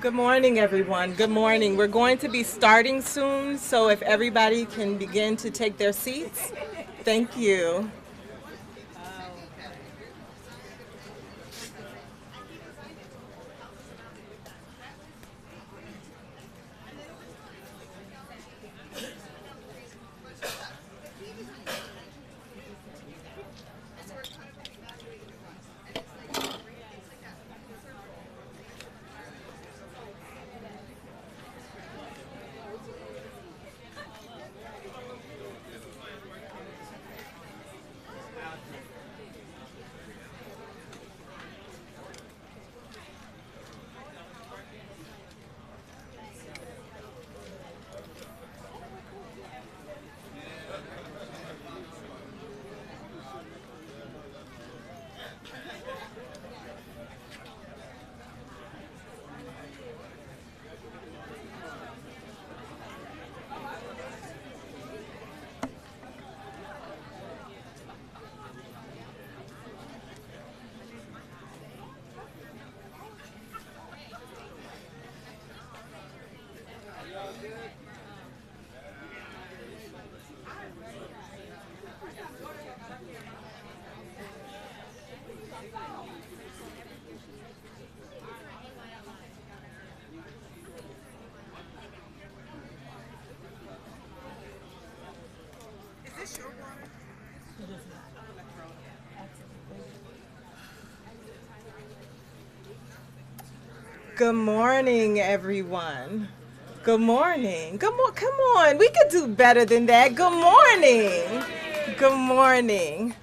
Good morning, everyone. Good morning. We're going to be starting soon, so if everybody can begin to take their seats. Thank you. Good morning, everyone. Good morning. Come on. We could do better than that. Good morning. Good morning.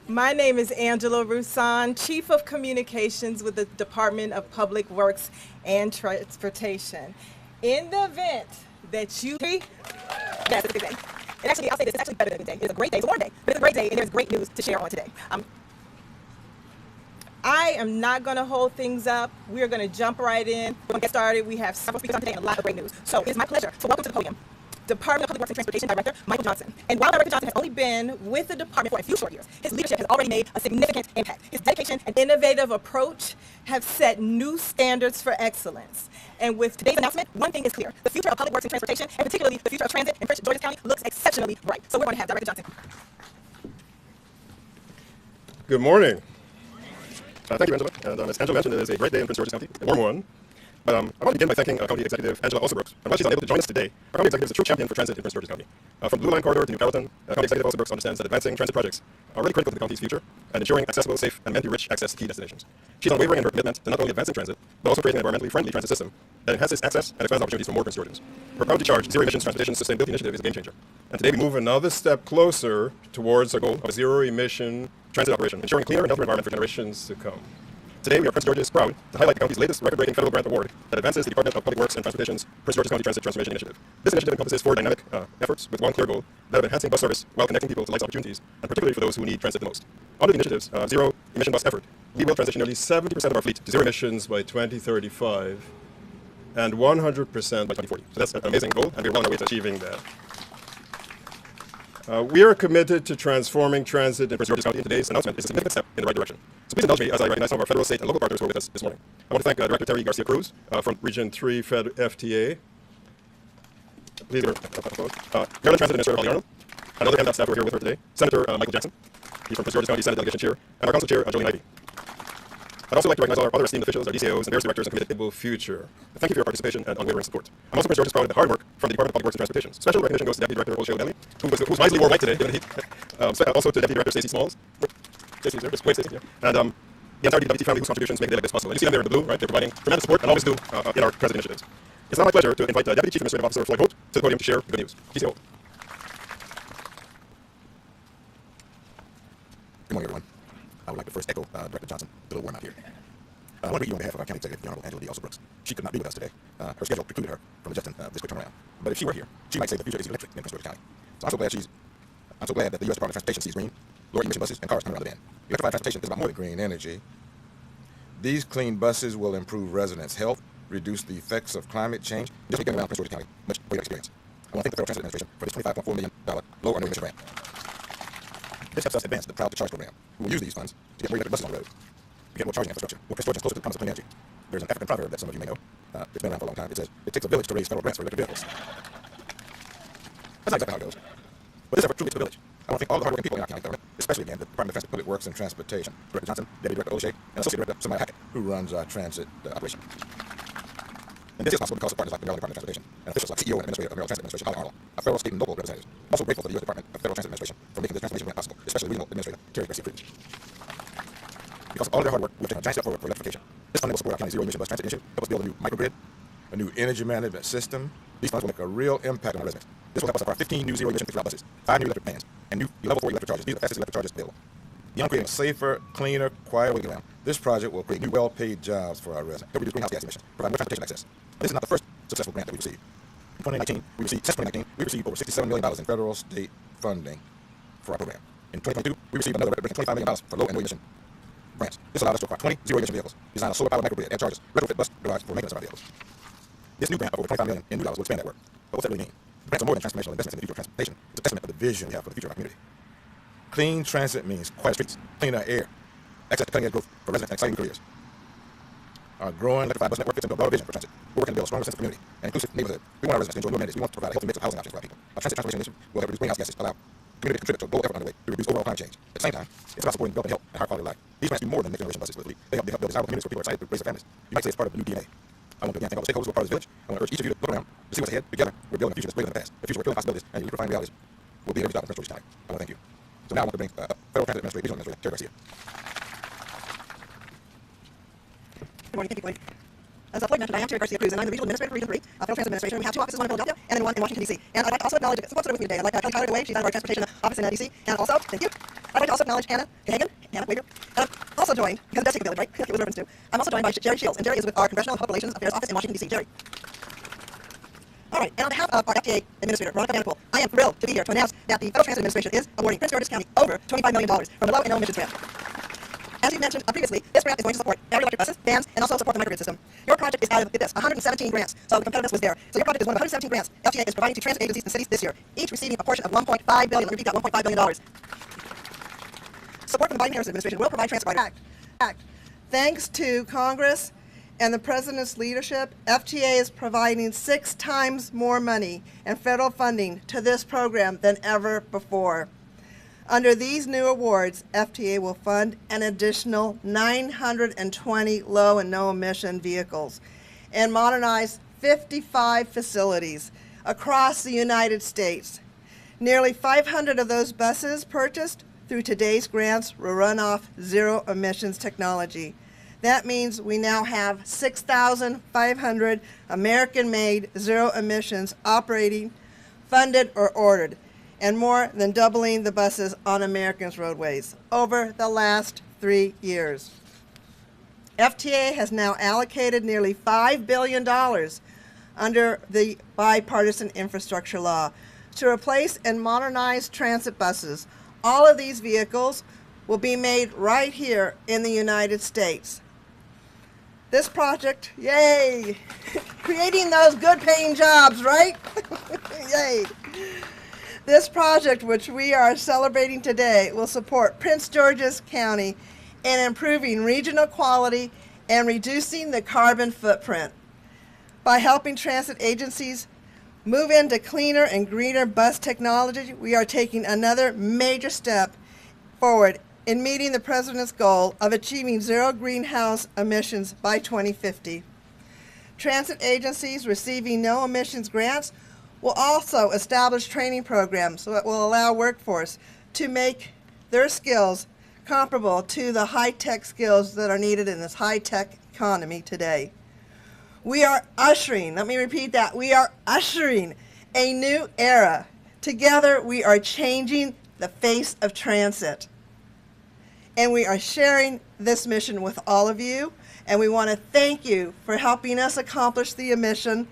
My name is Angela Roussan, Chief of Communications with the Department of Public Works and Transportation. In the event that you that's a good day. And actually, I'll say this, it's actually better than a good day. It's a great day. It's a warm day, but it's a great day, and there's great news to share on today. I am not going to hold things up. We are going to jump right in. We're going to get started. We have several speakers on today and a lot of great news. So it's my pleasure to welcome to the podium Department of Public Works and Transportation Director Michael Johnson. And while Director Johnson has only been with the department for a few short years, his leadership has already made a significant impact. His dedication and innovative approach have set new standards for excellence. And with today's announcement, one thing is clear. The future of public works and transportation, and particularly the future of transit in Prince George's County, looks exceptionally bright. So we're going to have Director Johnson. Good morning. Thank you, Angela. And as Angela mentioned, it is a great day in Prince George's County, a warm one. But I want to begin by thanking County Executive Angela Alsobrooks. And while she's unable to join us today, our County Executive is a true champion for transit in Prince George's County. From the Blue Line Corridor to New Carrollton, County Executive Alsobrooks understands that advancing transit projects are really critical to the county's future and ensuring accessible, safe, and amenity-rich access to key destinations. She's unwavering in her commitment to not only advancing transit, but also creating an environmentally friendly transit system that enhances access and expands opportunities for more Prince Georgians. Her proudly charged Zero Emissions Transportation Sustainability Initiative is a game changer. And today we move another step closer towards our goal of a zero-emission transit operation, ensuring a cleaner and healthier environment for generations to come. Today, we are Prince George's proud to highlight the county's latest record-breaking federal grant award that advances the Department of Public Works and Transportation's Prince George's County Transit Transformation Initiative. This initiative encompasses four dynamic efforts with one clear goal, that of enhancing bus service while connecting people to life's opportunities, and particularly for those who need transit the most. Under the initiative's zero-emission bus effort, we will transition nearly 70% of our fleet to zero emissions by 2035 and 100% by 2040. So that's an amazing goal, and we're well on our way to achieving that. We are committed to transforming transit in Prince George's County, and today's announcement is a significant step in the right direction. So please indulge me as I recognize some of our federal, state, and local partners who are with us this morning. I want to thank Director Terry Garcia Cruz from Region 3 FTA. Please give her Maryland Transit Administrator Holly Arnold, and other MDOT staff who are here with her today. Senator Michael Jackson, he's from Prince George's County Senate Delegation Chair, and our Council Chair, Jolene Ivey. I'd also like to recognize all our other esteemed officials, our DCOs, and various directors, and committed future. Thank you for your participation and unwavering support. I'm also Prince George's proud of the hard work from the Department of Public Works and Transportation. Special recognition goes to Deputy Director Olshay O'Malley, who's wisely wore white today, given the heat. Also to Deputy Director Stacey Smalls. Stacey's there, just wait, Stacey, yeah. And the entire DPW&T family whose contributions make the day like this possible. And you see them there in the blue, right? They're providing tremendous support and always do in our transit initiatives. It's now my pleasure to invite Deputy Chief Administrative Officer Floyd Holt to the podium to share good news. TC Holt. Good morning, everyone. I would like to first echo Director Johnson, a little warm out here. I want to greet you on behalf of our County Executive, the Honorable Angela D. Alsobrooks. She could not be with us today. Her schedule precluded her from adjusting this quick turnaround. But if she were here, she might say the future is electric in Prince George's County. So I'm so glad that the U.S. Department of Transportation sees green, lower emission buses, and cars coming around the bend. Electrified transportation is about more than green energy. These clean buses will improve residents' health, reduce the effects of climate change, just getting around Prince George's County. Much greater experience. I want to thank the Federal Transit Administration for this $25.4 million low or no emission grant. This helps us advance the Proud to Charge program. We will use these funds to get more electric buses on the road. We get more charging infrastructure, more Prince Georgians closer to the promise of clean energy. There's an African proverb that some of you may know. It's been around for a long time. It says, it takes a village to raise federal grants for electric vehicles. That's not exactly how it goes. But this effort truly took a village. I want to thank all the hardworking people in our county government, especially again the Department of Public Works and Transportation, Director Johnson, Deputy Director O'Shea, and Associate Director Samaya Hackett, who runs our transit operation. And this is possible because of partners like the Maryland Department of Transportation and officials like CEO and Administrator of Maryland Transit Administration, Holly Arnold, our federal, state, and local representatives. I'm also grateful to the U.S. Department of Federal Transit Administration for making this transformation grant possible, especially Regional Administrator Terry Garcia Freeman. Because of all of their hard work, we've taken a giant step forward for electrification. This funding will support our county's zero-emission bus transit initiative, help us build a new microgrid, a new energy management system. These funds will make a real impact on our residents. This will help us acquire 15 new zero-emission fixed route buses, 5 new electric vans, and new level 4 electric chargers. These are the fastest electric chargers available. Beyond creating a safer, cleaner, quieter way to get around, this project will create new well-paid jobs for our residents, help reduce greenhouse gas emissions, provide more transportation access. This is not the first successful grant that we've received. Since 2019, we received over $67 million in federal state funding for our program. In 2022, we received another record-breaking $25 million for low and no emission grants. This allowed us to acquire 20 zero-emission vehicles, design a solar-powered microgrid, add chargers, retrofit bus garage for maintenance of our vehicles. This new grant of over $25 million in new dollars will expand that work. But what's that really mean? Grants are more than transformational investments in the future of transportation. It's a testament of the vision we have for the future of our community. Clean transit means quieter streets, cleaner air, access to cutting-edge growth for residents and exciting new careers. Our growing electrified bus network fits into a broader vision for transit. We're working to build a stronger sense of community and inclusive neighborhood. We want our residents to enjoy new amenities. We want to provide a healthy mix of housing options for our people. Our transit transformation initiative will help reduce greenhouse gases, allow community to contribute to a global effort underway to reduce overall climate change. At the same time, it's about supporting development, health, and high quality of life. These grants do more than next generation buses for the fleet. They help build desirable communities where people are excited to raise their families. You might say it's part of the new DNA. I want to again thank all the stakeholders who are part of this village. I want to urge each of you to look around to see what's ahead. Together, we're building a future that's greater than the past. A future where killing possibilities and unique refined realities will be every stop in Prince George's time. I want to thank you. So now I want to bring Federal Transit Administrator, Regional Administrator, Terry Garcia. Good morning, thank you, Floyd. As Floyd mentioned, I am Terry Garcia Cruz, and I'm the Regional Administrator for Region 3 Federal Transit Administration. We have 2 offices, one in Philadelphia and then one in Washington, D.C. And I'd like to also acknowledge what's with me today. I'd like to Kelly Tyler DeWay, she's out of our transportation office in D.C. And also, thank you. I'd like to also acknowledge Hannah Hagan, Waver. And I'm also joined, because it does take a village, right? It was referenced to. I'm also joined by Jerry Shields, and Jerry is with our Congressional and Public Relations Affairs Office in Washington, D.C. Jerry. All right, and on behalf of our FTA Administrator, Veronica Vanderpool, I am thrilled to be here to announce that the Federal Transit Administration is awarding Prince George's County over $25 million from the Low and No Emissions Grant. As you mentioned previously, this grant is going to support battery electric buses, vans, and also support the microgrid system. Your project is out of this, 117 grants, so the competitiveness was there. So your project is one of 117 grants FTA is providing to transit agencies and cities this year, each receiving a portion of $1.5 billion. Let me repeat that, $1.5 billion. Support from the Biden-Harris administration will provide transit Act. Thanks to Congress and the President's leadership, FTA is providing 6 times more money and federal funding to this program than ever before. Under these new awards, FTA will fund an additional 920 low and no emission vehicles and modernize 55 facilities across the United States. Nearly 500 of those buses purchased through today's grants will run off zero emissions technology. That means we now have 6,500 American-made zero emissions operating, funded, or ordered, and more than doubling the buses on Americans' roadways over the last 3 years. FTA has now allocated nearly $5 billion under the bipartisan infrastructure law to replace and modernize transit buses. All of these vehicles will be made right here in the United States. This project, yay, creating those good paying jobs, right? Yay. This project, which we are celebrating today, will support Prince George's County in improving regional quality and reducing the carbon footprint. By helping transit agencies move into cleaner and greener bus technology, we are taking another major step forward in meeting the President's goal of achieving zero greenhouse emissions by 2050. Transit agencies receiving no emissions grants will also establish training programs that will allow workforce to make their skills comparable to the high-tech skills that are needed in this high-tech economy today. We are ushering, let me repeat that, we are ushering a new era. Together we are changing the face of transit. And we are sharing this mission with all of you, and we want to thank you for helping us accomplish the mission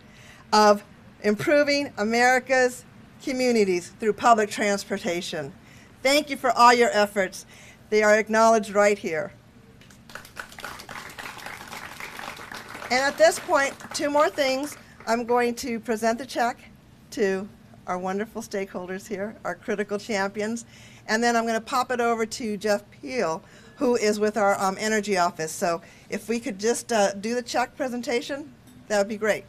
of improving America's communities through public transportation. Thank you for all your efforts. They are acknowledged right here. And at this point, 2 more things. I'm going to present the check to our wonderful stakeholders here, our critical champions, and then I'm going to pop it over to Jeff Peel who is with our energy office. So if we could just do the check presentation, that would be great.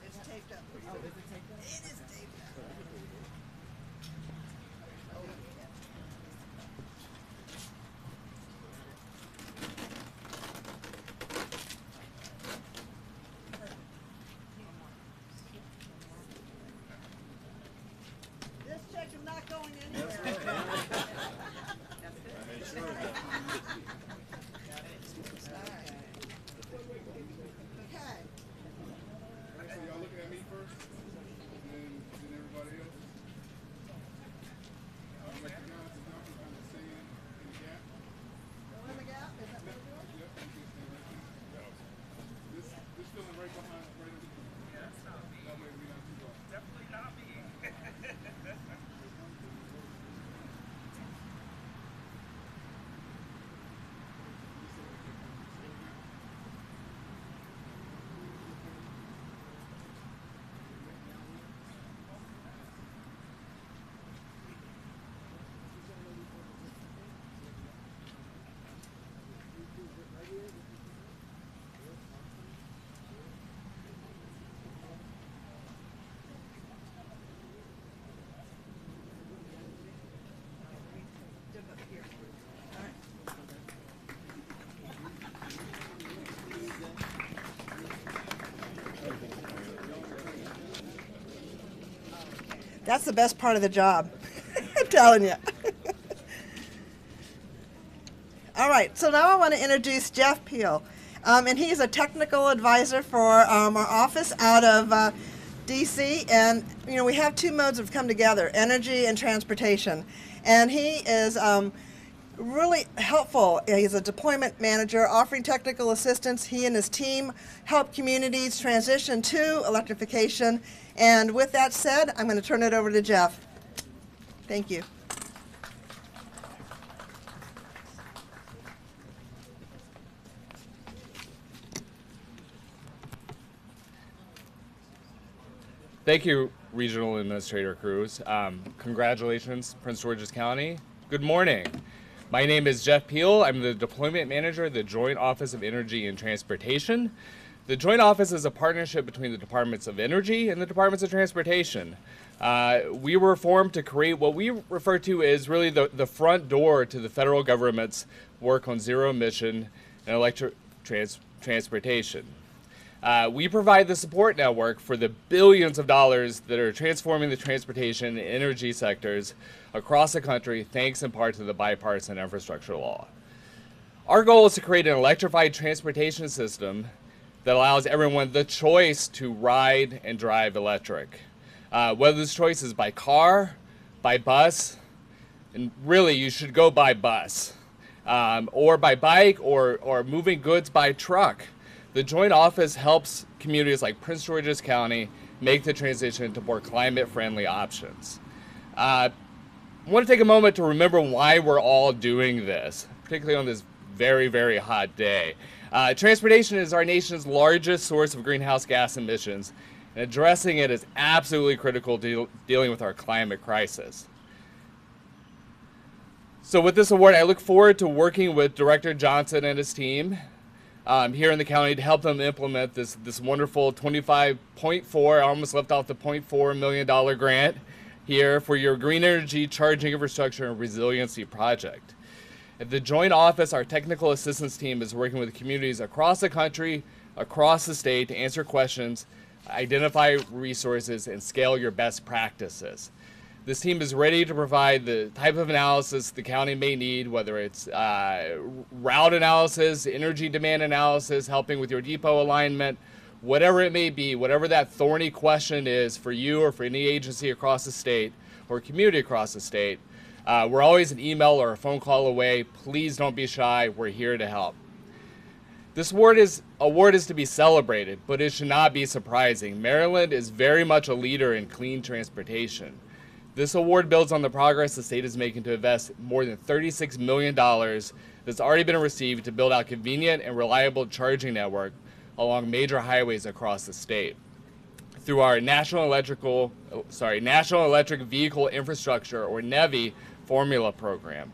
It's taped up. Oh, is it taped up? It is taped up. This check is not going anywhere. Okay. So y'all looking at me first, and then everybody else. Like the guys is not kind of staying in the gap. Fill in the gap, is that what we're doing? Yep, you can stay right there. This filling right behind, right under. Yeah, that's not me. That way we not too far. Definitely not me. That's the best part of the job. I'm telling you. All right, so now I want to introduce Jeff Peel. And he's a technical advisor for our office out of D.C. And, you know, we have two modes that have come together, energy and transportation. And he is really helpful. He's a deployment manager offering technical assistance. He and his team help communities transition to electrification. And with that said, I'm going to turn it over to Jeff. Thank you. Thank you, Regional Administrator Cruz. Congratulations, Prince George's County. Good morning. My name is Jeff Peel. I'm the Deployment Manager of the Joint Office of Energy and Transportation. The Joint Office is a partnership between the Departments of Energy and the Departments of Transportation. We were formed to create what we refer to as really the front door to the federal government's work on zero emission and electric transportation. We provide the support network for the billions of dollars that are transforming the transportation and energy sectors across the country, thanks in part to the bipartisan infrastructure law. Our goal is to create an electrified transportation system that allows everyone the choice to ride and drive electric. Whether this choice is by car, by bus, and really you should go by bus, or by bike, or moving goods by truck. The Joint Office helps communities like Prince George's County make the transition to more climate-friendly options. I want to take a moment to remember why we're all doing this, particularly on this very, very hot day. Transportation is our nation's largest source of greenhouse gas emissions, and addressing it is absolutely critical to dealing with our climate crisis. So with this award, I look forward to working with Director Johnson and his team here in the county to help them implement this wonderful $25.4, I almost left off the $0.4 million grant here for your green energy charging infrastructure and resiliency project. At the Joint Office, our technical assistance team is working with communities across the country, across the state to answer questions, identify resources, and scale your best practices. This team is ready to provide the type of analysis the county may need, whether it's route analysis, energy demand analysis, helping with your depot alignment, whatever it may be, whatever that thorny question is for you or for any agency across the state or community across the state. We're always an email or a phone call away. Please don't be shy. We're here to help. This award is to be celebrated, but it should not be surprising. Maryland is very much a leader in clean transportation. This award builds on the progress the state is making to invest more than $36 million that's already been received to build out convenient and reliable charging network along major highways across the state. Through our National Electric Vehicle Infrastructure, or NEVI, formula program.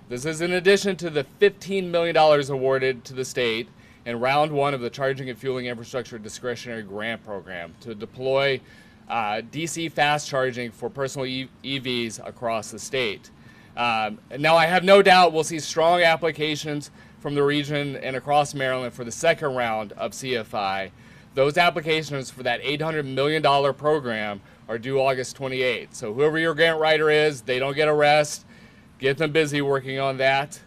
This is in addition to the $15 million awarded to the state in round one of the Charging and Fueling Infrastructure Discretionary Grant Program to deploy DC fast charging for personal EVs across the state. Now, I have no doubt we'll see strong applications from the region and across Maryland for the second round of CFI. Those applications for that $800 million program are due August 28th. So whoever your grant writer is, they don't get a rest. Get them busy working on that.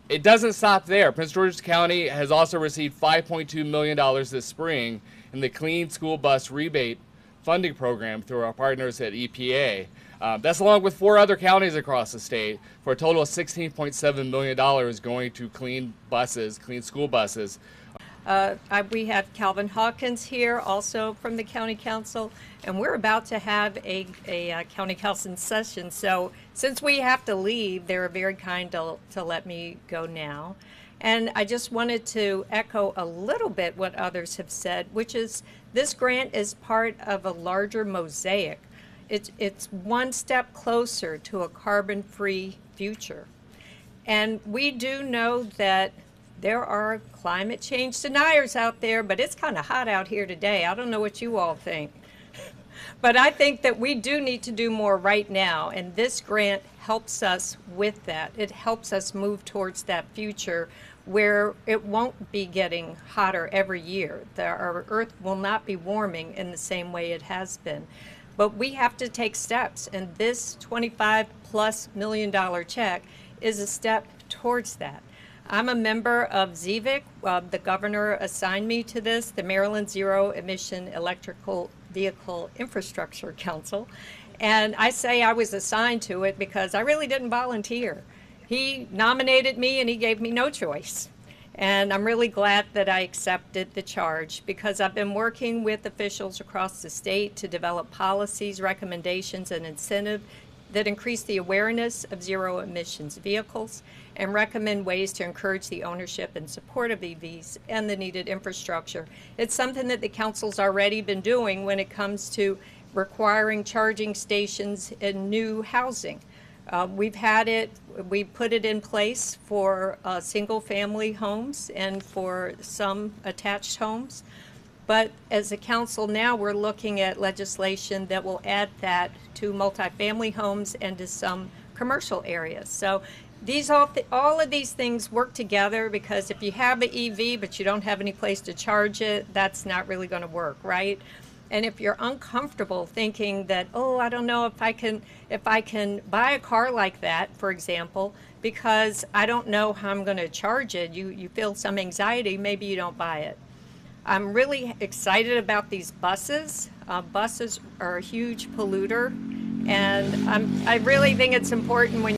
It doesn't stop there. Prince George's County has also received $5.2 million this spring in the Clean School Bus Rebate Funding Program through our partners at EPA. That's along with 4 other counties across the state for a total of $16.7 million going to clean buses, clean school buses. We have Calvin Hawkins here, also from the County Council, and we're about to have a County Council session. So since we have to leave, they're very kind to let me go now. And I just wanted to echo a little bit what others have said, which is this grant is part of a larger mosaic. It's one step closer to a carbon-free future. And we do know that there are climate change deniers out there, but it's kind of hot out here today. I don't know what you all think. But I think that we do need to do more right now, and this grant helps us with that. It helps us move towards that future where it won't be getting hotter every year. Our Earth will not be warming in the same way it has been. But we have to take steps, and this $25+ million check is a step towards that. I'm a member of ZVIC. The governor assigned me to this, the Maryland Zero Emission Electrical Vehicle Infrastructure Council. And I say I was assigned to it because I really didn't volunteer. He nominated me and he gave me no choice. And I'm really glad that I accepted the charge because I've been working with officials across the state to develop policies, recommendations, and incentives that increase the awareness of zero emissions vehicles and recommend ways to encourage the ownership and support of EVs and the needed infrastructure. It's something that the council's already been doing when it comes to requiring charging stations in new housing. We put it in place for single family homes and for some attached homes. But as a council now, we're looking at legislation that will add that to multifamily homes and to some commercial areas. So all of these things work together, because if you have an EV but you don't have any place to charge it, that's not really going to work, right? And if you're uncomfortable thinking that, oh, I don't know if I can buy a car like that, for example, because I don't know how I'm going to charge it, you feel some anxiety, maybe you don't buy it. I'm really excited about these buses. Buses are a huge polluter, and I really think it's important when